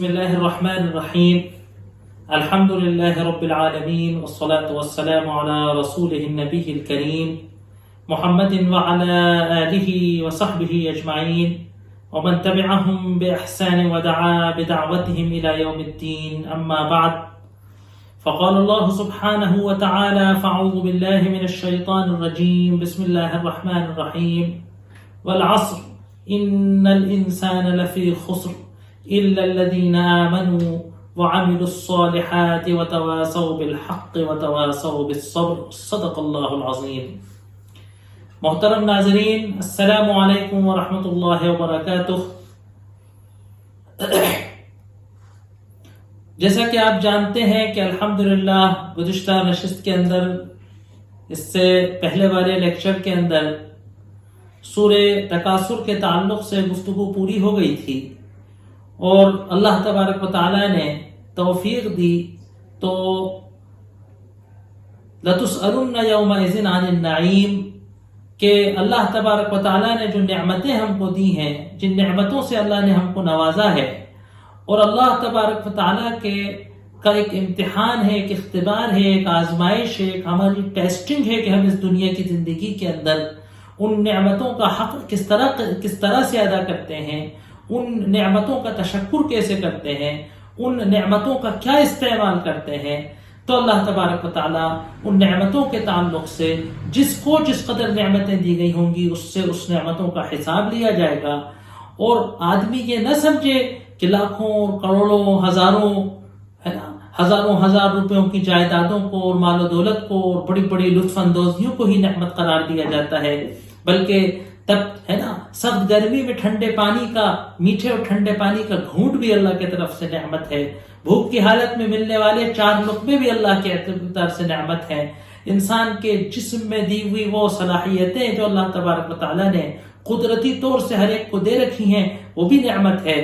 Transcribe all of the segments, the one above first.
بسم الله الرحمن الرحيم الحمد لله رب العالمين والصلاة والسلام على رسوله النبي الكريم محمد وعلى آله وصحبه أجمعين ومن تبعهم بإحسان ودعا بدعوتهم إلى يوم الدين. أما بعد، فقال الله سبحانه وتعالى: فأعوذ بالله من الشيطان الرجيم، بسم الله الرحمن الرحيم، والعصر إن الإنسان لفي خسر إلا الذين آمنوا وعملوا الصالحات وتواصوا بالحق وتواصوا بالصبر. صدق اللہ العظیم. محترم ناظرین، السلام علیکم ورحمۃ اللہ وبرکاتہ. جیسا کہ آپ جانتے ہیں کہ الحمدللہ گزشتہ نشست کے اندر، اس سے پہلے والے لیکچر کے اندر سورہ تکاثر کے تعلق سے گفتگو پوری ہو گئی تھی، اور اللہ تبارک و تعالی نے توفیق دی تو لَتُسْأَلُنَّ يَوْمَئِذٍ عَنِ النَّعِيمِ کہ اللہ تبارک و تعالی نے جو نعمتیں ہم کو دی ہیں، جن نعمتوں سے اللہ نے ہم کو نوازا ہے، اور اللہ تبارک و تعالی کا ایک امتحان ہے، ایک اختبار ہے، ایک آزمائش ہے، ایک ہماری ٹیسٹنگ ہے کہ ہم اس دنیا کی زندگی کے اندر ان نعمتوں کا حق کس طرح سے ادا کرتے ہیں، ان نعمتوں کا تشکر کیسے کرتے ہیں، ان نعمتوں کا کیا استعمال کرتے ہیں. تو اللہ تبارک و تعالیٰ ان نعمتوں کے تعلق سے جس کو جس قدر نعمتیں دی گئی ہوں گی، اس سے اس نعمتوں کا حساب لیا جائے گا. اور آدمی یہ نہ سمجھے کہ لاکھوں کروڑوں ہزاروں ہزار روپیوں کی جائیدادوں کو اور مال و دولت کو اور بڑی بڑی لطف اندوزیوں کو ہی نعمت قرار دیا جاتا ہے، بلکہ تب سخت گرمی میں ٹھنڈے پانی کا، میٹھے اور ٹھنڈے پانی کا گھونٹ بھی اللہ کی طرف سے نعمت ہے. بھوک کی حالت میں ملنے والے 4 لقمے بھی اللہ کی طرف سے نعمت ہے. انسان کے جسم میں دی ہوئی وہ صلاحیتیں جو اللہ تبارک و تعالیٰ نے قدرتی طور سے ہر ایک کو دے رکھی ہیں، وہ بھی نعمت ہے.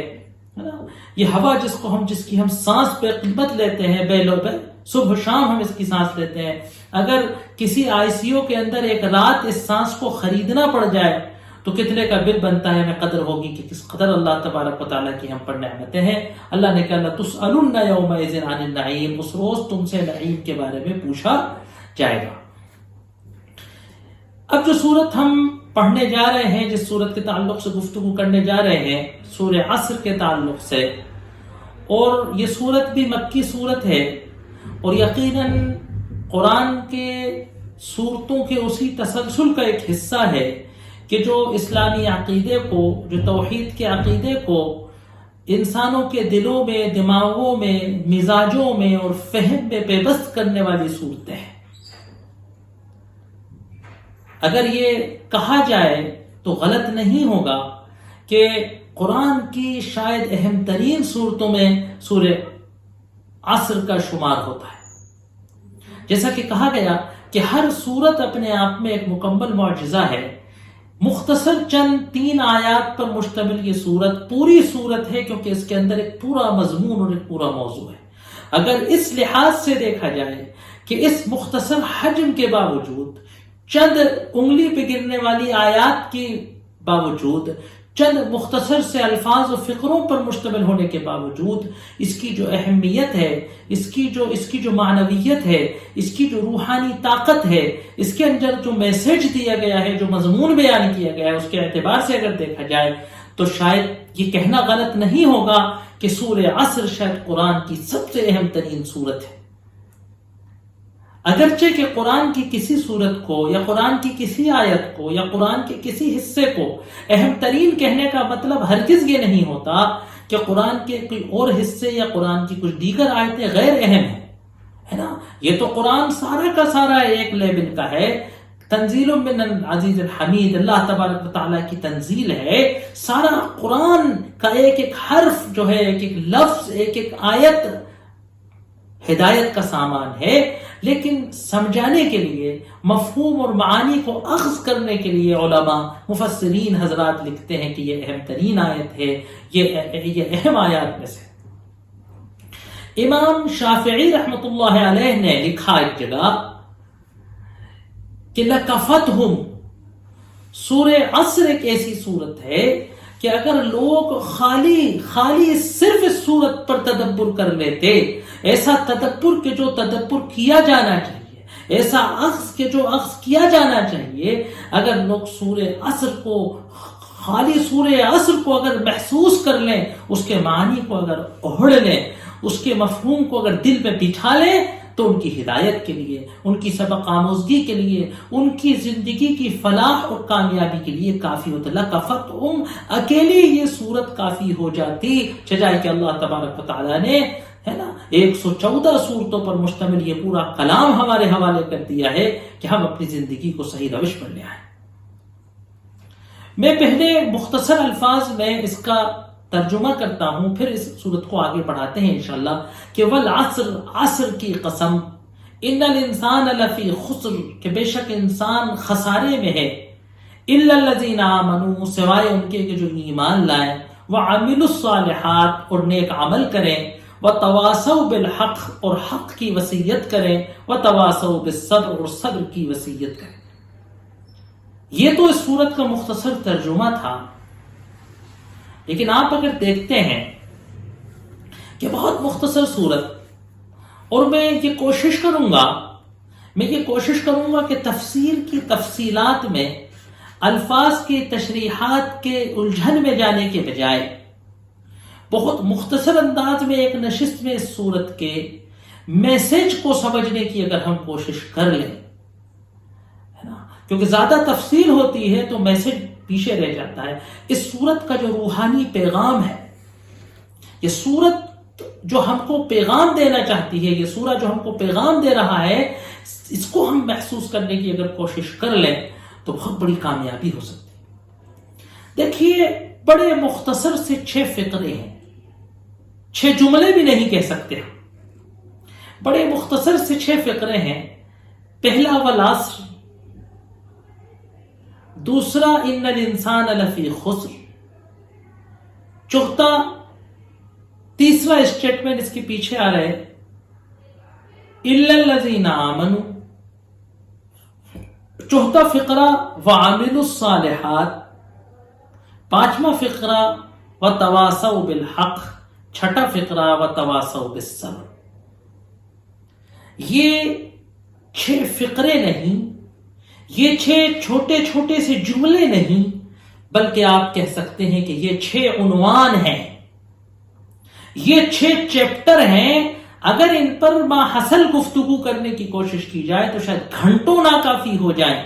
یہ ہوا جس کی ہم سانس پہ قیمت لیتے ہیں، بے صبح شام ہم اس کی سانس لیتے ہیں، اگر کسی آئی سی یو کے اندر ایک رات اس سانس کو خریدنا پڑ جائے تو کتنے کا بل بنتا ہے، ہمیں قدر ہوگی کہ کس قدر اللہ تبارک و تعالیٰ کی ہم پر نعمتیں ہیں. اللہ نے کہا لَتُسْأَلُنَّ يَوْمَئِذٍ عَنِ النَّعِيمِ، اس روز تم سے نعیم کے بارے میں پوچھا جائے گا. اب جو سورت ہم پڑھنے جا رہے ہیں، جس سورت کے تعلق سے گفتگو کرنے جا رہے ہیں، سورہ عصر کے تعلق سے، اور یہ سورت بھی مکی سورت ہے، اور یقیناً قرآن کے سورتوں کے اسی تسلسل کا ایک حصہ ہے کہ جو اسلامی عقیدے کو، جو توحید کے عقیدے کو انسانوں کے دلوں میں، دماغوں میں، مزاجوں میں اور فہم میں پیوست کرنے والی صورتیں ہیں. اگر یہ کہا جائے تو غلط نہیں ہوگا کہ قرآن کی شاید اہم ترین صورتوں میں سورہ عصر کا شمار ہوتا ہے. جیسا کہ کہا گیا کہ ہر صورت اپنے آپ میں ایک مکمل معجزہ ہے. مختصر چند 3 آیات پر مشتمل یہ صورت پوری صورت ہے، کیونکہ اس کے اندر ایک پورا مضمون اور ایک پورا موضوع ہے. اگر اس لحاظ سے دیکھا جائے کہ اس مختصر حجم کے باوجود، چند انگلی پہ گرنے والی آیات کے باوجود، چند مختصر سے الفاظ و فقروں پر مشتمل ہونے کے باوجود، اس کی جو اہمیت ہے، اس کی جو معنویت ہے، اس کی جو روحانی طاقت ہے، اس کے اندر جو میسج دیا گیا ہے، جو مضمون بیان کیا گیا ہے، اس کے اعتبار سے اگر دیکھا جائے تو شاید یہ کہنا غلط نہیں ہوگا کہ سورہ عصر شاید قرآن کی سب سے اہم ترین صورت ہے. اگرچہ کہ قرآن کی کسی صورت کو یا قرآن کی کسی آیت کو یا قرآن کے کسی حصے کو اہم ترین کہنے کا مطلب ہرگز یہ نہیں ہوتا کہ قرآن کے کوئی اور حصے یا قرآن کی کچھ دیگر آیتیں غیر اہم ہیں، ہے نا. یہ تو قرآن سارا کا سارا ایک لیول کا ہے. تنزیل من العزیز الحمید، اللہ تبارک و تعالیٰ کی تنزیل ہے. سارا قرآن کا ایک ایک حرف جو ہے، ایک ایک لفظ، ایک ایک آیت ہدایت کا سامان ہے. لیکن سمجھانے کے لیے، مفہوم اور معانی کو اخذ کرنے کے لیے علماء، مفسرین حضرات لکھتے ہیں کہ یہ اہم ترین آیت ہے، یہ اہم آیات میں سے. امام شافعی رحمۃ اللہ علیہ نے لکھا ایک جگہ کہ لَكَفَتْهُمْ، سورہ عصر ایک ایسی صورت ہے کہ اگر لوگ خالی صرف اس صورت پر تدبر کر لیتے، ایسا تدبر کہ جو تدبر کیا جانا چاہیے، ایسا اخذ کہ جو اخذ کیا جانا چاہیے، اگر لوگ سورہ عصر کو اگر محسوس کر لیں، اس کے معنی کو اگر اوڑھ لیں، اس کے مفہوم کو اگر دل پہ بٹھا لیں، تو ان کی ہدایت کے لیے، ان کی سبق آموزگی کے لیے، ان کی زندگی کی فلاح اور کامیابی کے لیے کافی ہوتا ہے۔ لَكَفَتْهُمْ، اکیلی یہ صورت کافی ہو جاتی، چاہے کہ اللہ تبارک و تعالیٰ نے 114 صورتوں پر مشتمل یہ پورا کلام ہمارے حوالے کر دیا ہے کہ ہم اپنی زندگی کو صحیح روش پر لے آئیں۔ میں پہلے مختصر الفاظ میں اس کا ترجمہ کرتا ہوں، پھر اس صورت کو آگے بڑھاتے ہیں انشاءاللہ، کہ والعصر، عصر کی قسم، ان الانسان لفی خسر، کہ بے شک انسان خسارے میں ہے، الا الذین آمنوا، سوائے ان کے کہ جو ایمان لائیں، وعملوا الصالحات، اور نیک عمل کریں، وتواصوا بالحق، اور حق کی وصیت کریں، وتواصوا بالصبر، اور صبر کی وصیت کریں۔ یہ تو اس صورت کا مختصر ترجمہ تھا، لیکن آپ اگر دیکھتے ہیں کہ بہت مختصر صورت، اور میں یہ کوشش کروں گا کہ تفسیر کی تفصیلات میں، الفاظ کی تشریحات کے الجھن میں جانے کے بجائے بہت مختصر انداز میں ایک نشست میں اس صورت کے میسج کو سمجھنے کی اگر ہم کوشش کر لیں، ہے نا، کیونکہ زیادہ تفصیل ہوتی ہے تو میسج پیچھے رہ جاتا ہے۔ اس صورت کا جو روحانی پیغام ہے، یہ صورت جو ہم کو پیغام دینا چاہتی ہے، یہ سورہ جو ہم کو پیغام دے رہا ہے، اس کو ہم محسوس کرنے کی اگر کوشش کر لیں تو بہت بڑی کامیابی ہو سکتی ہے۔ دیکھیے، بڑے مختصر سے 6 فقرے ہیں، 6 جملے بھی نہیں کہہ سکتے ہم، بڑے مختصر سے 6 فقرے ہیں۔ پہلا والعصر، دوسرا ان الانسان لفی خسر، چوتھا، تیسرا اسٹیٹمنٹ اس کے پیچھے آ رہا ہے الا الذین آمنوا، چوتھا فقرہ وعملوا الصالحات، پانچواں فقرہ وتواصوا بالحق، چھٹا فقرہ وتواصوا بالصبر۔ یہ 6 فقرے نہیں، یہ 6 چھوٹے چھوٹے سے جملے نہیں، بلکہ آپ کہہ سکتے ہیں کہ یہ 6 عنوان ہیں، یہ 6 چیپٹر ہیں۔ اگر ان پر ماحصل گفتگو کرنے کی کوشش کی جائے تو شاید گھنٹوں ناکافی ہو جائیں،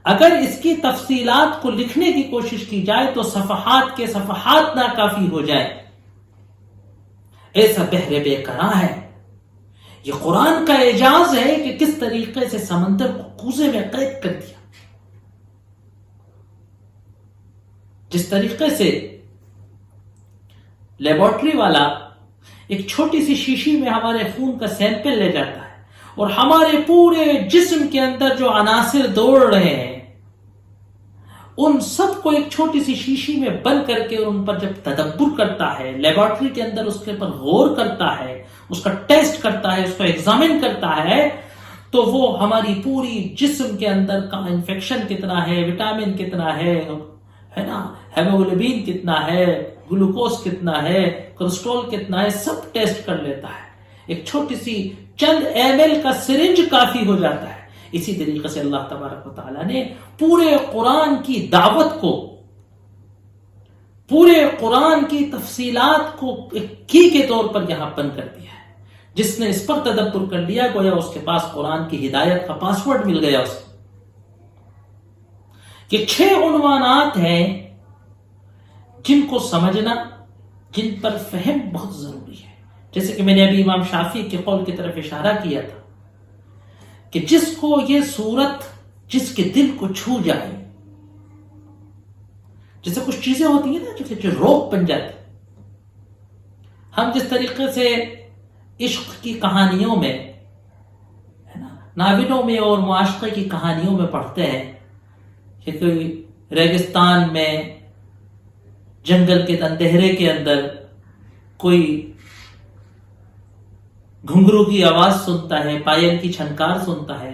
اگر اس کی تفصیلات کو لکھنے کی کوشش کی جائے تو صفحات کے صفحات ناکافی ہو جائیں۔ ایسا بحر بے قرار ہے۔ یہ قرآن کا اعجاز ہے کہ کس طریقے سے سمندر کو کوزے میں قید کر دیا، جس طریقے سے لیبارٹری والا ایک چھوٹی سی شیشی میں ہمارے خون کا سیمپل لے جاتا ہے اور ہمارے پورے جسم کے اندر جو عناصر دوڑ رہے ہیں ان سب کو ایک چھوٹی سی شیشی میں بند کر کے ان پر جب تدبر کرتا ہے، لیبارٹری کے اندر اس کے پر غور کرتا ہے، اس کا ٹیسٹ کرتا ہے، اس کو ایگزامن کرتا ہے، تو وہ ہماری پوری جسم کے اندر کا انفیکشن کتنا ہے، وٹامن کتنا ہے نا، ہیموگلوبین کتنا ہے، گلوکوز کتنا ہے، کولیسٹرول کتنا ہے، سب ٹیسٹ کر لیتا ہے۔ ایک چھوٹی سی چند ml کا سرنج کافی ہو جاتا ہے۔ اسی طریقے سے اللہ تبارک و تعالیٰ نے پورے قرآن کی دعوت کو، پورے قرآن کی تفصیلات کو ایک کی کے طور پر یہاں بند کر دیا ہے۔ جس نے اس پر تدبر کر لیا گویا اس کے پاس قرآن کی ہدایت کا پاسورڈ مل گیا اس کو۔ یہ 6 عنوانات ہیں جن کو سمجھنا، جن پر فہم بہت ضروری ہے۔ جیسے کہ میں نے ابھی امام شافعی کے قول کی طرف اشارہ کیا تھا کہ جس کو یہ صورت، جس کے دل کو چھو جائے، جیسے کچھ چیزیں ہوتی ہیں نا جیسے روک بن جاتی، ہم جس طریقے سے عشق کی کہانیوں میں، ناولوں میں اور معاشقے کی کہانیوں میں پڑھتے ہیں کہ کوئی ریگستان میں، جنگل کے اندھیرے کے اندر کوئی گھنگرو کی آواز سنتا ہے، پائل کی چھنکار سنتا ہے،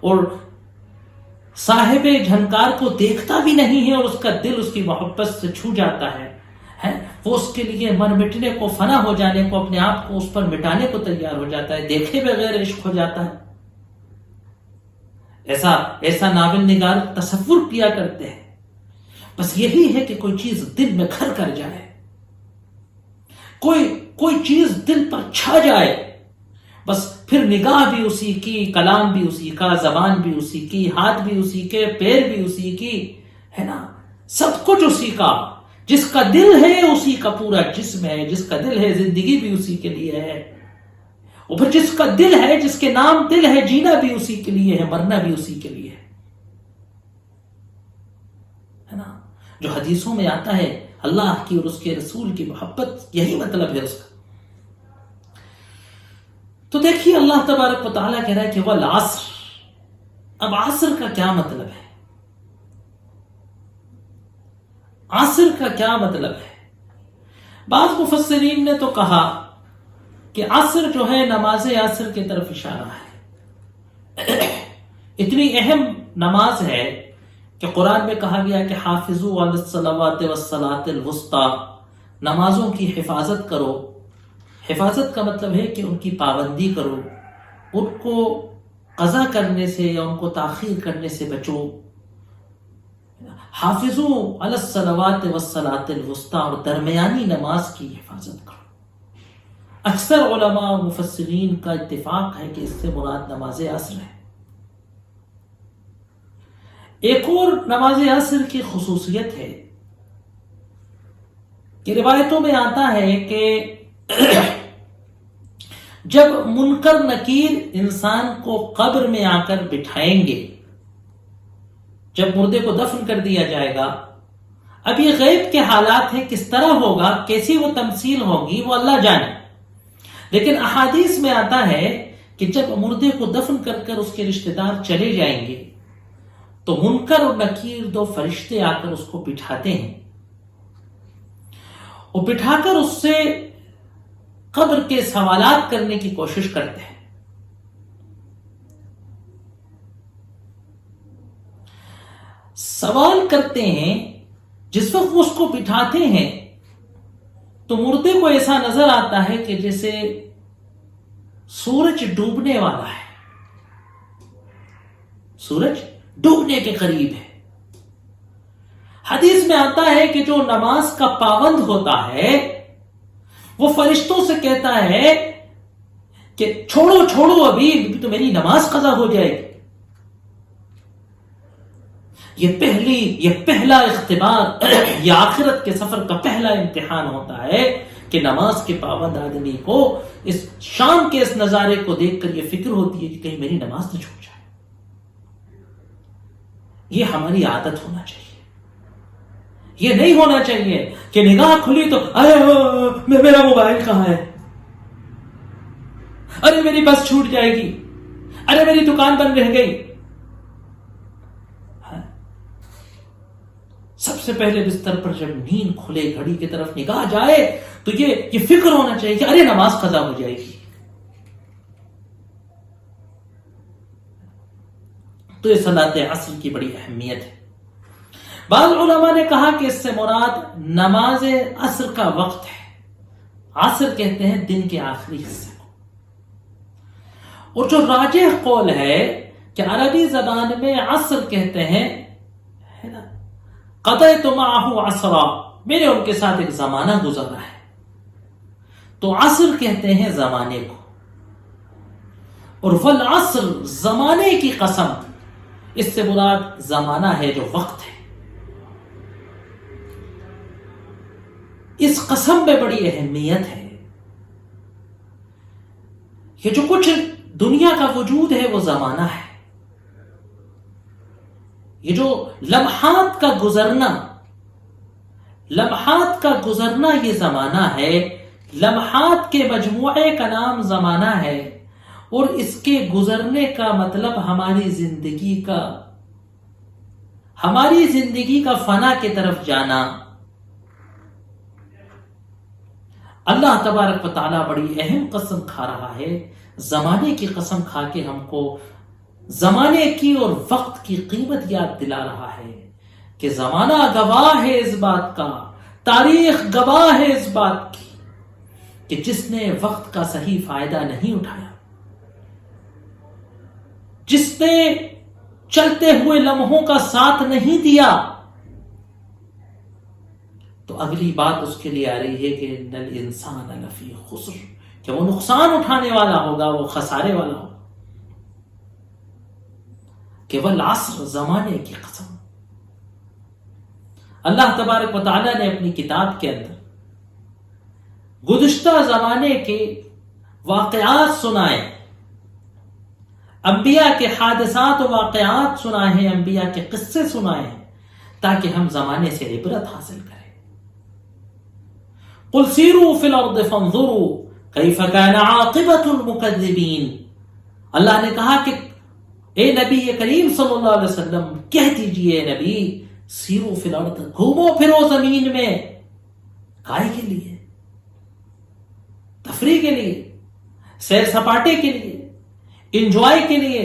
اور صاحب جھنکار کو دیکھتا بھی نہیں ہے اور اس کا دل اس کی محبت سے چھو جاتا ہے، وہ اس کے لیے مر مٹنے کو، فنا ہو جانے کو، اپنے آپ کو اس پر مٹانے کو تیار ہو جاتا ہے، دیکھے بغیر عشق ہو جاتا ہے. ایسا ناول نگار تصور کیا کرتے ہیں. بس یہی ہے کہ کوئی چیز دل میں گھر کر جائے، کوئی چیز دل پر چھا جائے، بس پھر نگاہ بھی اسی کی، کلام بھی اسی کا، زبان بھی اسی کی، ہاتھ بھی اسی کے، پیر بھی اسی کی، ہے نا، سب کچھ اسی کا. جس کا دل ہے اسی کا پورا جسم ہے، جس کا دل ہے زندگی بھی اسی کے لیے ہے، اور پھر جس کا دل ہے، جس کے نام دل ہے، جینا بھی اسی کے لیے ہے، مرنا بھی اسی کے لیے ہے نا. جو حدیثوں میں آتا ہے اللہ کی اور اس کے رسول کی محبت، یہی مطلب ہے اس کا. تو دیکھیے اللہ تبارک و تعالیٰ کہہ رہا ہے کہ والعصر. اب عصر کا کیا مطلب ہے؟ عصر کا کیا مطلب ہے؟ بعض مفسرین نے تو کہا کہ عصر جو ہے نماز عصر کی طرف اشارہ ہے. اتنی اہم نماز ہے کہ قرآن میں کہا گیا کہ حافظوا علی الصلوات والصلاۃ الوسطی، نمازوں کی حفاظت کرو. حفاظت کا مطلب ہے کہ ان کی پابندی کرو، ان کو قضا کرنے سے یا ان کو تاخیر کرنے سے بچو. حافظوا علی الصلوات والصلاۃ الوسطی، اور درمیانی نماز کی حفاظت کرو. اکثر علماء و مفسرین کا اتفاق ہے کہ اس سے مراد نماز عصر ہے. ایک اور نماز عصر کی خصوصیت ہے کہ روایتوں میں آتا ہے کہ جب منکر نکیر انسان کو قبر میں آ کر بٹھائیں گے، جب مردے کو دفن کر دیا جائے گا، اب یہ غیب کے حالات ہیں، کس طرح ہوگا، کیسی وہ تمثیل ہوگی، وہ اللہ جانے. لیکن احادیث میں آتا ہے کہ جب مردے کو دفن کر کر اس کے رشتہ دار چلے جائیں گے تو منکر اور نکیر دو فرشتے آ کر اس کو بٹھاتے ہیں، اور بٹھا کر اس سے قبر کے سوالات کرنے کی کوشش کرتے ہیں. سوال کرتے ہیں. جس وقت وہ اس کو بٹھاتے ہیں تو مردے کو ایسا نظر آتا ہے کہ جیسے سورج ڈوبنے والا ہے، سورج ڈوبنے کے قریب ہے. حدیث میں آتا ہے کہ جو نماز کا پابند ہوتا ہے وہ فرشتوں سے کہتا ہے کہ چھوڑو ابھی تو میری نماز قضا ہو جائے گی. یہ پہلا اختبار، یہ آخرت کے سفر کا پہلا امتحان ہوتا ہے کہ نماز کے پابند آدمی کو اس شام کے اس نظارے کو دیکھ کر یہ فکر ہوتی ہے کہ کہیں میری نماز نہ چھوٹ جائے. یہ ہماری عادت ہونا چاہیے. یہ نہیں ہونا چاہیے کہ نگاہ کھلی تو ارے میرا موبائل کہاں ہے، ارے میری بس چھوٹ جائے گی، ارے میری دکان بند رہ گئی. سب سے پہلے بستر پر جب نیند کھلے، گھڑی کی طرف نگاہ جائے تو یہ فکر ہونا چاہیے کہ ارے نماز قضا ہو جائے گی. تو یہ صلاۃ عصر کی بڑی اہمیت ہے. بعض علماء نے کہا کہ اس سے مراد نماز عصر کا وقت ہے. عصر کہتے ہیں دن کے آخری حصے کو. اور جو راجح قول ہے کہ عربی زبان میں عصر کہتے ہیں، ہے نا، قضیت معہ عصرا، میں نے ان کے ساتھ ایک زمانہ گزرا ہے، تو عصر کہتے ہیں زمانے کو. اور والعصر، زمانے کی قسم، اس سے مراد زمانہ ہے جو وقت ہے. اس قسم میں بڑی اہمیت ہے. یہ جو کچھ دنیا کا وجود ہے وہ زمانہ ہے. یہ جو لمحات کا گزرنا یہ زمانہ ہے. لمحات کے مجموعے کا نام زمانہ ہے، اور اس کے گزرنے کا مطلب ہماری زندگی کا فنا کی طرف جانا. اللہ تبارک و تعالیٰ بڑی اہم قسم کھا رہا ہے، زمانے کی قسم کھا کے ہم کو زمانے کی اور وقت کی قیمت یاد دلا رہا ہے کہ زمانہ گواہ ہے اس بات کا، تاریخ گواہ ہے اس بات کی کہ جس نے وقت کا صحیح فائدہ نہیں اٹھایا، جس نے چلتے ہوئے لمحوں کا ساتھ نہیں دیا، تو اگلی بات اس کے لیے آ رہی ہے کہ نل انسان لفی خسر، کہ وہ نقصان اٹھانے والا ہوگا، وہ خسارے والا ہوگا۔ کہ والعصر، زمانے کی قسم۔ اللہ تبارک و تعالیٰ نے اپنی کتاب کے اندر گزشتہ زمانے کے واقعات سنائے، انبیاء کے حادثات و واقعات سنائے ہیں، انبیاء کے قصے سنائے ہیں، تاکہ ہم زمانے سے عبرت حاصل کریں۔ قل سیروا فی الارض فانظروا کیف کان عاقبۃ المکذبین۔ اللہ نے کہا کہ اے نبی کریم صلی اللہ علیہ وسلم کہہ دیجئے، اے نبی سیروا فی الارض، گھومو پھرو زمین میں، کائے کے لیے؟ تفریح کے لیے، سیر سپاٹے کے لیے، انجوائے کے لیے۔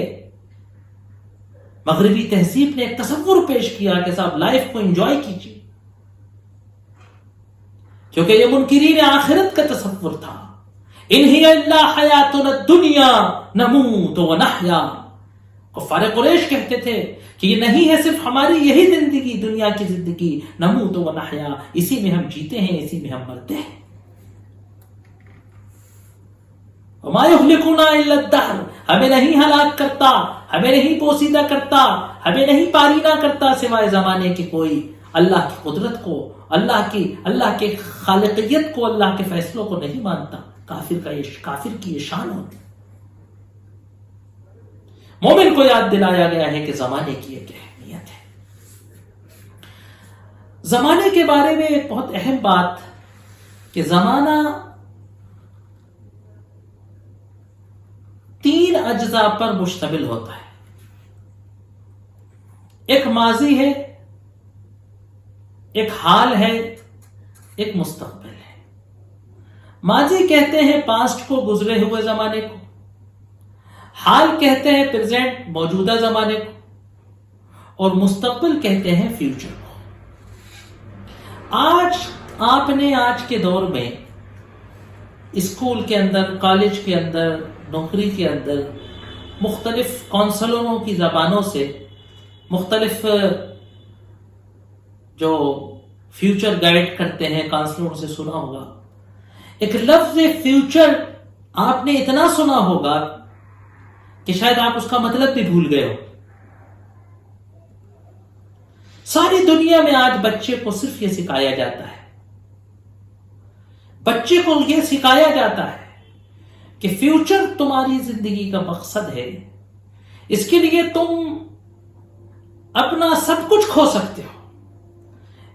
مغربی تہذیب نے ایک تصور پیش کیا کہ صاحب لائف کو انجوائے کیجیے، کیونکہ یہ منکرین آخرت کا تصور تھا۔ ان ہی الا حیاتنا الدنیا نموت ونحیا۔ کفار قریش کہتے تھے کہ یہ نہیں ہے صرف ہماری یہی زندگی، دنیا کی زندگی، نموت ونحیا، اسی میں ہم جیتے ہیں، اسی میں ہم مرتے ہیں۔ وما یہلکنا الا الدہر، ہمیں نہیں ہلاک کرتا، ہمیں نہیں پوسیدہ کرتا، ہمیں نہیں پارینہ کرتا سوائے زمانے کے کوئی۔ اللہ کی قدرت کو، اللہ کے خالقیت کو، اللہ کے فیصلوں کو نہیں مانتا، کافر کی یہ شان ہوتی۔ مومن کو یاد دلایا گیا ہے کہ زمانے کی ایک اہمیت ہے۔ زمانے کے بارے میں ایک بہت اہم بات کہ زمانہ 3 اجزاء پر مشتمل ہوتا ہے۔ ایک ماضی ہے، ایک حال ہے، ایک مستقبل ہے۔ ماضی کہتے ہیں پاسٹ کو، گزرے ہوئے زمانے کو، حال کہتے ہیں پریزنٹ، موجودہ زمانے کو، اور مستقبل کہتے ہیں فیوچر کو۔ آج آپ نے آج کے دور میں اسکول کے اندر، کالج کے اندر، نوکری کے اندر مختلف کونسلروں کی زبانوں سے مختلف جو فیوچر گائیڈ کرتے ہیں کانسلروں سے سنا ہوگا۔ ایک لفظ فیوچر آپ نے اتنا سنا ہوگا کہ شاید آپ اس کا مطلب بھی بھول گئے ہو۔ ساری دنیا میں آج بچے کو صرف یہ سکھایا جاتا ہے، بچے کو یہ سکھایا جاتا ہے کہ فیوچر تمہاری زندگی کا مقصد ہے، اس کے لیے تم اپنا سب کچھ کھو سکتے ہو،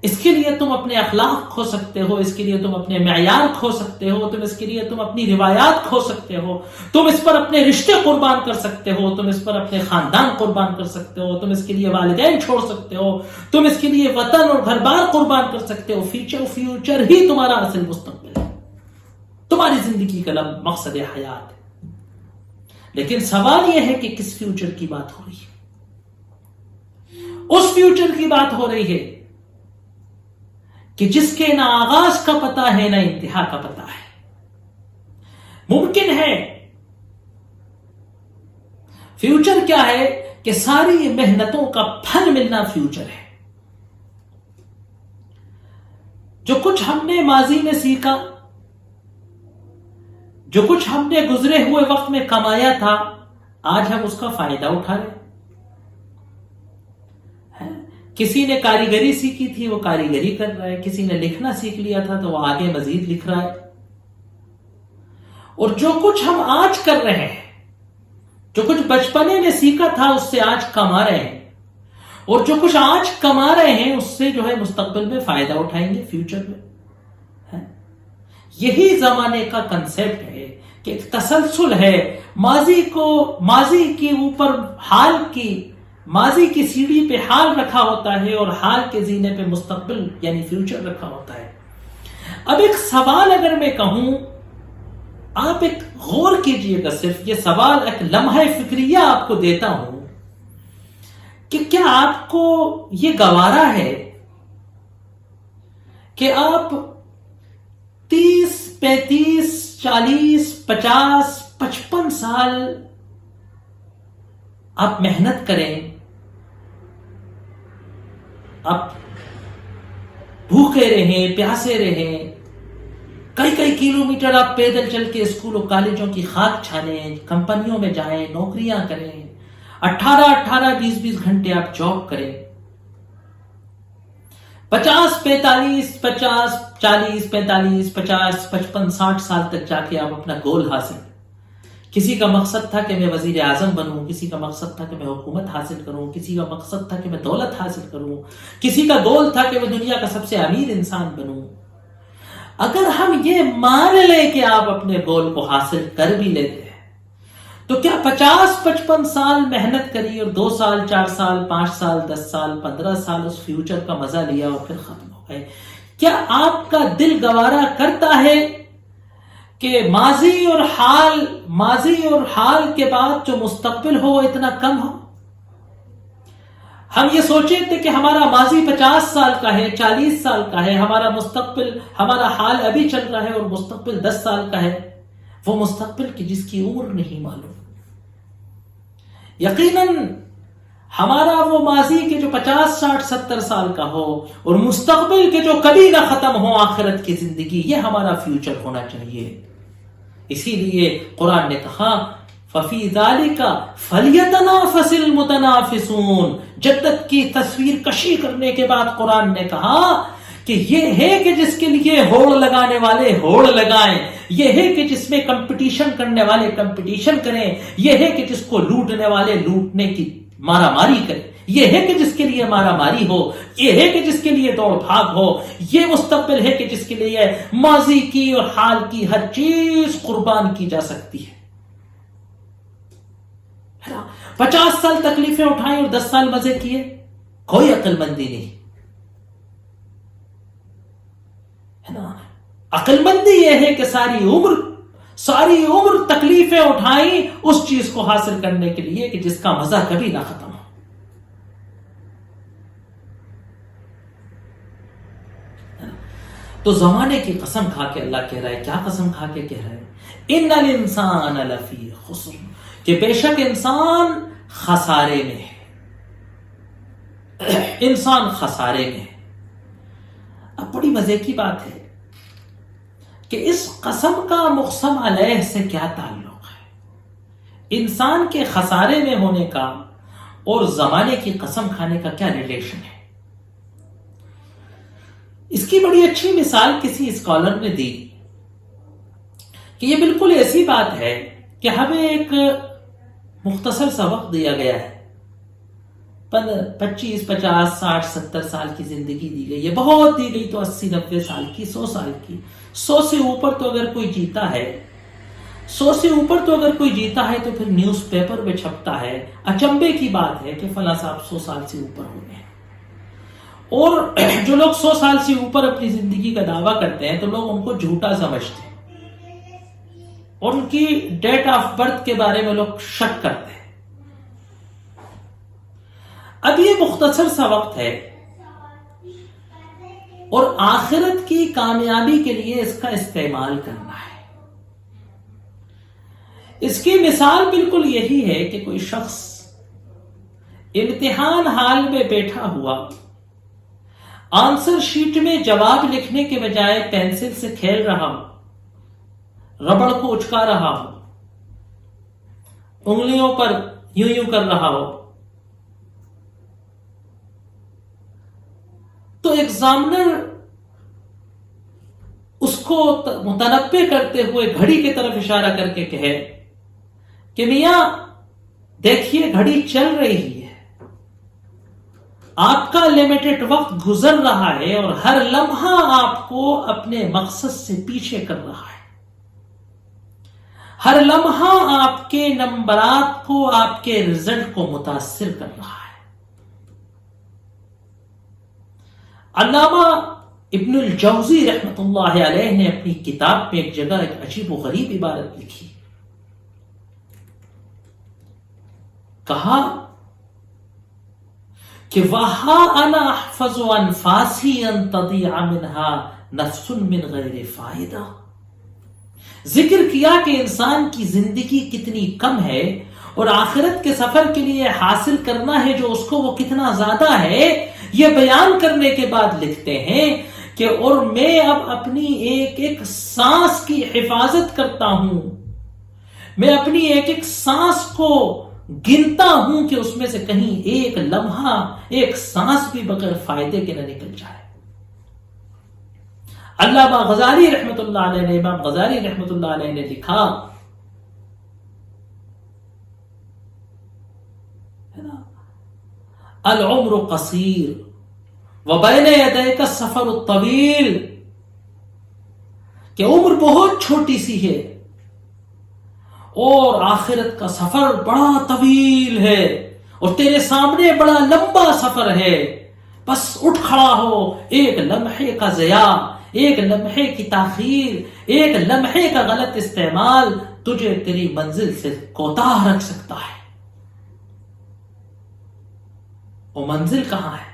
اس کے لیے تم اپنے اخلاق کھو سکتے ہو، اس کے لیے تم اپنے معیار کھو سکتے ہو، اس کے لیے تم اپنی روایات کھو سکتے ہو، تم اس پر اپنے رشتے قربان کر سکتے ہو، تم اس پر اپنے خاندان قربان کر سکتے ہو، تم اس کے لیے والدین چھوڑ سکتے ہو، تم اس کے لیے وطن اور گھر بار قربان کر سکتے ہو۔ فیوچر ہی تمہارا اصل مستقبل ہے، تمہاری زندگی کا مقصد حیات ہے۔ لیکن سوال یہ ہے کہ کس فیوچر کی بات ہو رہی ہے؟ اس فیوچر کی بات ہو رہی ہے کہ جس کے نہ آغاز کا پتہ ہے نہ انتہا کا پتہ ہے۔ ممکن ہے فیوچر کیا ہے کہ ساری محنتوں کا پھل ملنا فیوچر ہے۔ جو کچھ ہم نے ماضی میں سیکھا، جو کچھ ہم نے گزرے ہوئے وقت میں کمایا تھا، آج ہم اس کا فائدہ اٹھا رہے ہیں۔ کسی نے کاریگری سیکھی تھی، وہ کاریگری کر رہا ہے، کسی نے لکھنا سیکھ لیا تھا تو وہ آگے مزید لکھ رہا ہے۔ اور جو کچھ ہم آج کر رہے ہیں، جو کچھ بچپنے میں سیکھا تھا اس سے آج کما رہے ہیں، اور جو کچھ آج کما رہے ہیں اس سے جو ہے مستقبل میں فائدہ اٹھائیں گے فیوچر میں۔ یہی زمانے کا کنسیپٹ ہے کہ ایک تسلسل ہے، ماضی کے اوپر ماضی کی سیڑھی پہ حال رکھا ہوتا ہے اور حال کے زینے پہ مستقبل یعنی فیوچر رکھا ہوتا ہے۔ اب ایک سوال اگر میں کہوں، آپ ایک غور کیجئے گا، صرف یہ سوال ایک لمحہ فکریہ آپ کو دیتا ہوں کہ کیا آپ کو یہ گوارا ہے کہ آپ 30 35 40 50 55 سال آپ محنت کریں، آپ بھوکے رہیں، پیاسے رہیں، کئی کلومیٹر آپ پیدل چل کے اسکول و کالجوں کی خاک چھانیں، کمپنیوں میں جائیں، نوکریاں کریں، 18 20 گھنٹے آپ جاب کریں، 50 45 50 40 45 50 55 60 سال تک جا کے آپ اپنا گول حاصل کریں۔ کسی کا مقصد تھا کہ میں وزیر اعظم بنوں، کسی کا مقصد تھا کہ میں حکومت حاصل کروں، کسی کا مقصد تھا کہ میں دولت حاصل کروں، کسی کا گول تھا کہ میں دنیا کا سب سے امیر انسان بنوں۔ اگر ہم یہ مان لیں کہ آپ اپنے گول کو حاصل کر بھی لیتے ہیں، تو کیا 50 55 سال محنت کری اور 2 سال 4 سال 5 سال 10 سال 15 سال اس فیوچر کا مزہ لیا اور پھر ختم ہو گئے؟ کیا آپ کا دل گوارا کرتا ہے کہ ماضی اور حال کے بعد جو مستقبل ہو وہ اتنا کم ہو؟ ہم یہ سوچے تھے کہ ہمارا ماضی 50 سال کا ہے، 40 سال کا ہے، ہمارا حال ابھی چل رہا ہے اور مستقبل 10 سال کا ہے، وہ مستقبل کی جس کی عمر نہیں معلوم۔ یقیناً ہمارا وہ ماضی کے جو 50 60 70 سال کا ہو اور مستقبل کے جو کبھی نہ ختم ہو آخرت کی زندگی، یہ ہمارا فیوچر ہونا چاہیے۔ اسی لیے قرآن نے کہا فَفِي ذَلِكَ فَلْيَتَنَافَسِ الْمُتَنَافِسُونَ۔ جدت کی تصویر کشی کرنے کے بعد قرآن نے کہا کہ یہ ہے کہ جس کے لیے ہوڑ لگانے والے ہوڑ لگائیں، یہ ہے کہ جس میں کمپٹیشن کرنے والے کمپٹیشن کریں، یہ ہے کہ جس کو لوٹنے والے لوٹنے کی مارا ماری کریں، یہ ہے کہ جس کے لیے مارا ماری ہو، یہ ہے کہ جس کے لیے دوڑ بھاگ ہو، یہ مستقبل ہے کہ جس کے لیے ماضی کی اور حال کی ہر چیز قربان کی جا سکتی ہے۔ 50 سال تکلیفیں اٹھائیں اور 10 سال مزے کیے، کوئی عقل مندی نہیں ہے نا۔ عقل مندی یہ ہے کہ ساری عمر تکلیفیں اٹھائیں اس چیز کو حاصل کرنے کے لیے کہ جس کا مزہ کبھی نہ ختم ہو۔ تو زمانے کی قسم کھا کے اللہ کہہ رہا ہے، کیا قسم کھا کے کہہ رہا ہے؟ ان الانسان لفی خسر، کہ بے شک انسان خسارے میں ہے، انسان خسارے میں ہے۔ اب بڑی مزے کی بات ہے کہ اس قسم کا مقسم علیہ سے کیا تعلق ہے؟ انسان کے خسارے میں ہونے کا اور زمانے کی قسم کھانے کا کیا ریلیشن ہے؟ اس کی بڑی اچھی مثال کسی اسکالر نے دی کہ یہ بالکل ایسی بات ہے کہ ہمیں ایک مختصر سا وقت دیا گیا ہے، 25 50 60 70 سال کی زندگی دی گئی ہے، بہت دی گئی تو 80 90 سال کی، 100 سال کی، 100 سے اوپر تو اگر کوئی جیتا ہے، 100 سے اوپر تو اگر کوئی جیتا ہے تو پھر نیوز پیپر میں چھپتا ہے، اچنبے کی بات ہے کہ فلاں صاحب 100 سال سے اوپر ہو گئے۔ اور جو لوگ 100 سال سے اوپر اپنی زندگی کا دعویٰ کرتے ہیں تو لوگ ان کو جھوٹا سمجھتے ہیں، اور ان کی ڈیٹ آف برتھ کے بارے میں لوگ شک کرتے ہیں۔ اب یہ مختصر سا وقت ہے اور آخرت کی کامیابی کے لیے اس کا استعمال کرنا ہے۔ اس کی مثال بالکل یہی ہے کہ کوئی شخص امتحان ہال میں بیٹھا ہوا آنسر شیٹ میں جواب لکھنے کے بجائے پینسل سے کھیل رہا ہو، ربڑ کو اچکا رہا ہو، انگلیوں پر یوں کر رہا ہو، تو ایگزامنر اس کو متنبع کرتے ہوئے گھڑی کی طرف اشارہ کر کے کہے کہ میاں دیکھیے گھڑی چل رہی ہے، آپ کا لمیٹڈ وقت گزر رہا ہے اور ہر لمحہ آپ کو اپنے مقصد سے پیچھے کر رہا ہے، ہر لمحہ آپ کے نمبرات کو، آپ کے رزلٹ کو متاثر کر رہا ہے۔ علامہ ابن الجوزی رحمۃ اللہ علیہ نے اپنی کتاب میں ایک جگہ ایک عجیب و غریب عبارت لکھی، کہا کہ وہا انا احفظ انفاسی ان تضیع منها نفس من غیر فائدہ. ذکر کیا کہ انسان کی زندگی کتنی کم ہے اور آخرت کے سفر کے لیے حاصل کرنا ہے جو اس کو وہ کتنا زیادہ ہے. یہ بیان کرنے کے بعد لکھتے ہیں کہ اور میں اب اپنی ایک ایک سانس کی حفاظت کرتا ہوں، میں اپنی ایک ایک سانس کو گنتا ہوں کہ اس میں سے کہیں ایک لمحہ ایک سانس بھی بغیر فائدے کے نہ نکل جائے. علامہ غزالی رحمت اللہ علیہ نے، امام غزالی رحمت اللہ علیہ نے لکھا ہے نا، العمر قصیر وبین یدیک السفر الطویل، کہ عمر بہت چھوٹی سی ہے اور آخرت کا سفر بڑا طویل ہے اور تیرے سامنے بڑا لمبا سفر ہے. بس اٹھ کھڑا ہو، ایک لمحے کا ضیاع، ایک لمحے کی تاخیر، ایک لمحے کا غلط استعمال تجھے تیری منزل سے کوتاہ رکھ سکتا ہے. وہ منزل کہاں ہے؟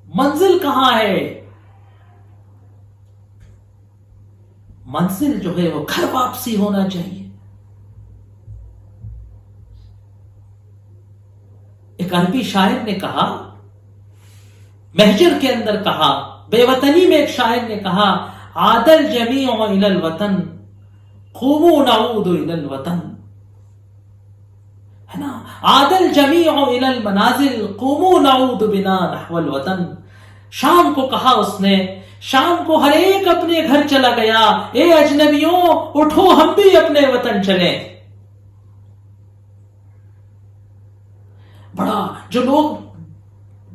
منزل کہاں ہے؟ منزل جو ہے وہ گھر واپسی ہونا چاہیے. ایک عربی شاعر نے کہا، محجر کے اندر کہا، بے وطنی میں ایک شاعر نے کہا، عاد الجمیع الی الوطن قوموا نعود الی الوطن، ہے نا، عاد الجمیع الی المنازل قوموا نعود بنا نحو الوطن. شام کو کہا اس نے، شام کو ہر ایک اپنے گھر چلا گیا، اے اجنبیوں اٹھو ہم بھی اپنے وطن چلیں. بڑا جو لوگ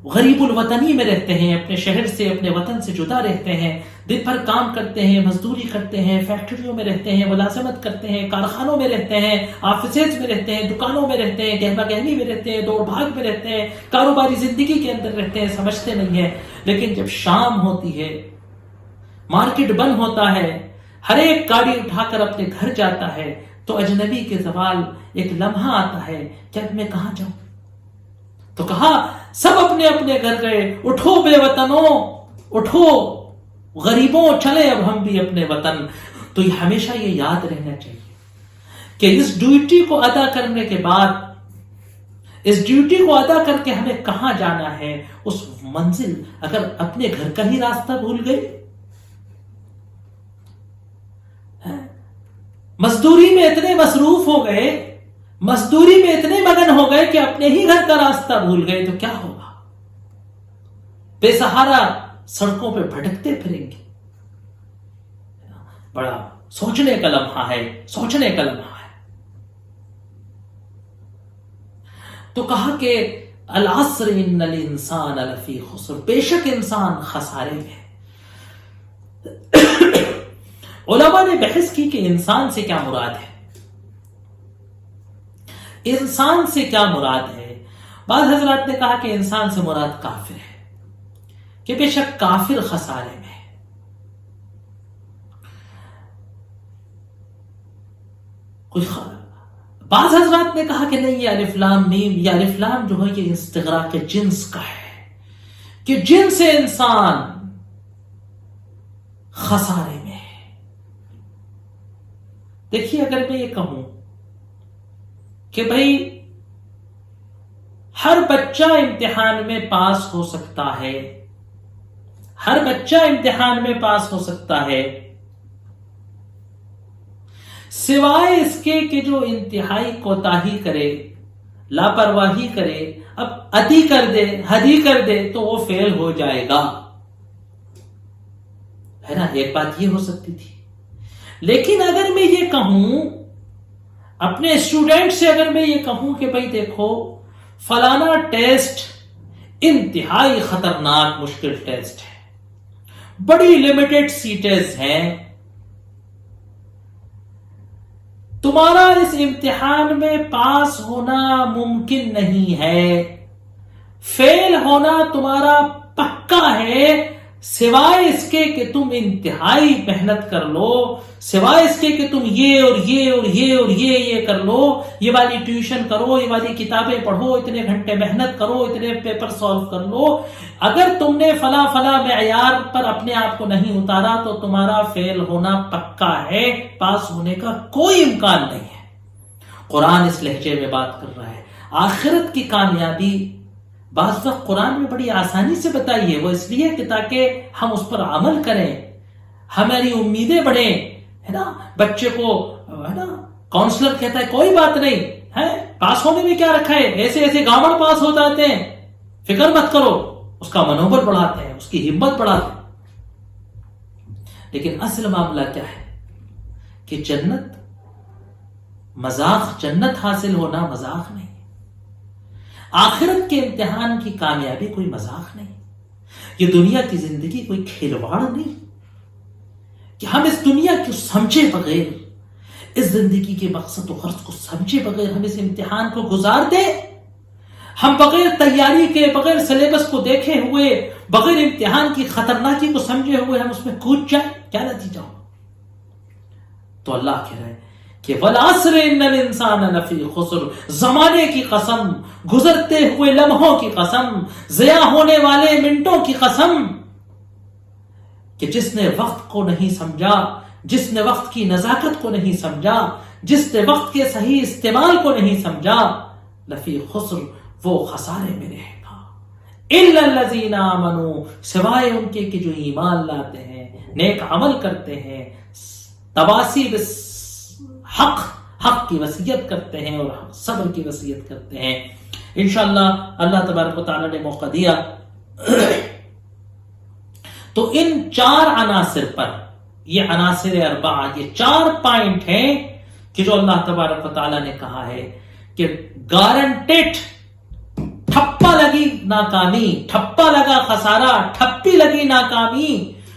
غریب الوطنی میں رہتے ہیں، اپنے شہر سے اپنے وطن سے جدا رہتے ہیں، دن بھر کام کرتے ہیں، مزدوری کرتے ہیں، فیکٹریوں میں رہتے ہیں، ملازمت کرتے ہیں، کارخانوں میں رہتے ہیں، آفیسز میں رہتے ہیں، دکانوں میں رہتے ہیں، گہما گہمی میں رہتے ہیں، دوڑ بھاگ میں رہتے ہیں، کاروباری زندگی کے اندر رہتے ہیں، سمجھتے نہیں ہیں. لیکن جب شام ہوتی ہے، مارکیٹ بند ہوتا ہے، ہر ایک گاڑی اٹھا کر اپنے گھر جاتا ہے، تو اجنبی کے زوال ایک لمحہ آتا ہے کہ اب میں کہاں جاؤں. تو کہا سب اپنے اپنے گھر گئے، اٹھو بے وطنوں، اٹھو غریبوں، چلے اب ہم بھی اپنے وطن. تو یہ ہمیشہ یہ یاد رہنا چاہیے کہ اس ڈیوٹی کو ادا کرنے کے بعد، اس ڈیوٹی کو ادا کر کے ہمیں کہاں جانا ہے. اس منزل، اگر اپنے گھر کا ہی راستہ بھول گئے، مزدوری میں اتنے مصروف ہو گئے، مزدوری میں اتنے مگن ہو گئے کہ اپنے ہی گھر کا راستہ بھول گئے، تو کیا ہوگا؟ بے سہارا سڑکوں پہ بھٹکتے پھریں گے. بڑا سوچنے کا لمحہ ہے، سوچنے کا لمحہ ہے. تو کہا کہ العصر ان الانسان لفی خسر، بے شک انسان خسارے میں ہے. علماء نے بحث کی کہ انسان سے کیا مراد ہے، انسان سے کیا مراد ہے. بعض حضرات نے کہا کہ انسان سے مراد کافر ہے، کہ بے شک کافر خسارے میں ہے. بعض حضرات نے کہا کہ نہیں، یہ الف لام میم، یہ الف لام جو ہے یہ استغراق جنس کا ہے، کہ جنس انسان خسارے میں ہے. دیکھیے، اگر میں یہ کہوں کہ بھائی ہر بچہ امتحان میں پاس ہو سکتا ہے، ہر بچہ امتحان میں پاس ہو سکتا ہے، سوائے اس کے کہ جو انتہائی کوتاہی کرے، لاپرواہی کرے، اب اتی کر دے، حدی کر دے، تو وہ فیل ہو جائے گا، ہے نا. ایک بات یہ ہو سکتی تھی. لیکن اگر میں یہ کہوں اپنے اسٹوڈنٹ سے، اگر میں یہ کہوں کہ بھائی دیکھو فلانا ٹیسٹ انتہائی خطرناک مشکل ٹیسٹ ہے، بڑی لمیٹڈ سیٹیں ہیں، تمہارا اس امتحان میں پاس ہونا ممکن نہیں ہے، فیل ہونا تمہارا پکا ہے، سوائے اس کے کہ تم انتہائی محنت کر لو، سوائے اس کے کہ تم یہ اور یہ اور یہ اور یہ کر لو، یہ والی ٹیوشن کرو، یہ والی کتابیں پڑھو، اتنے گھنٹے محنت کرو، اتنے پیپر سالو کر لو، اگر تم نے فلاں معیار پر اپنے آپ کو نہیں اتارا تو تمہارا فیل ہونا پکا ہے، پاس ہونے کا کوئی امکان نہیں ہے۔ قرآن اس لہجے میں بات کر رہا ہے۔ آخرت کی کامیابی بعض وقت قرآن میں بڑی آسانی سے بتائی ہے، وہ اس لیے کہ تاکہ ہم اس پر عمل کریں، ہماری امیدیں بڑھیں، ہے نا۔ بچے کو ہے نا کاؤنسلر کہتا ہے کوئی بات نہیں ہے، پاس ہونے میں کیا رکھا ہے، ایسے ایسے گاؤں پاس ہو جاتے ہیں، فکر مت کرو، اس کا منوبل بڑھاتے ہیں، اس کی ہمت بڑھاتے ہیں۔ لیکن اصل معاملہ کیا ہے کہ جنت مذاق، جنت حاصل ہونا مذاق نہیں، آخرت کے امتحان کی کامیابی کوئی مذاق نہیں، یہ دنیا کی زندگی کوئی کھلواڑ نہیں کہ ہم اس دنیا کو سمجھے بغیر، اس زندگی کے مقصد و غرض کو سمجھے بغیر ہم اس امتحان کو گزار دیں، ہم بغیر تیاری کے، بغیر سلیبس کو دیکھے ہوئے، بغیر امتحان کی خطرناکی کو سمجھے ہوئے ہم اس میں کود جائیں، کیا نتیجہ ہو؟ تو اللہ کہہ رہے ہیں کہ والعصر ان الانسان لفی خسر، زمانے کی قسم، گزرتے ہوئے لمحوں کی قسم، ضیاع ہونے والے منٹوں کی قسم، کہ جس نے وقت کو نہیں سمجھا، جس نے وقت کی نزاکت کو نہیں سمجھا، جس نے وقت کے صحیح استعمال کو نہیں سمجھا، لفی خسر، وہ خسارے میں رہے گا۔ الا الذین آمنوا، سوائے ان کے کہ جو ایمان لاتے ہیں، نیک عمل کرتے ہیں، تواصی حق کی وصیت کرتے ہیں اور صبر کی وصیت کرتے ہیں۔ انشاءاللہ اللہ تبارک و تعالی نے موقع دیا تو ان 4 عناصر پر، یہ عناصر اربعہ، یہ 4 پوائنٹ ہیں کہ جو اللہ تبارک و تعالی نے کہا ہے کہ گارنٹیڈ، ٹھپا لگی ناکامی، ٹھپا لگا خسارہ، ٹھپی لگی ناکامی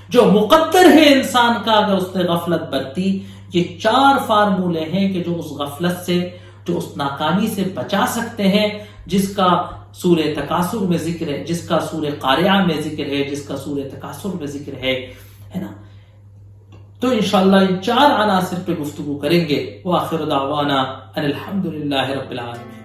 جو مقدر ہے انسان کا اگر اس نے غفلت برتی۔ یہ 4 فارمولے ہیں کہ جو اس غفلت سے، جو اس ناکامی سے بچا سکتے ہیں، جس کا سورہ تکاثر میں ذکر ہے، جس کا سورہ قارعہ میں ذکر ہے، جس کا سورہ تکاثر میں ذکر ہے نا۔ تو انشاءاللہ ان 4 عناصر پہ گفتگو کریں گے۔ وآخر دعوانا ان الحمدللہ رب العالمین۔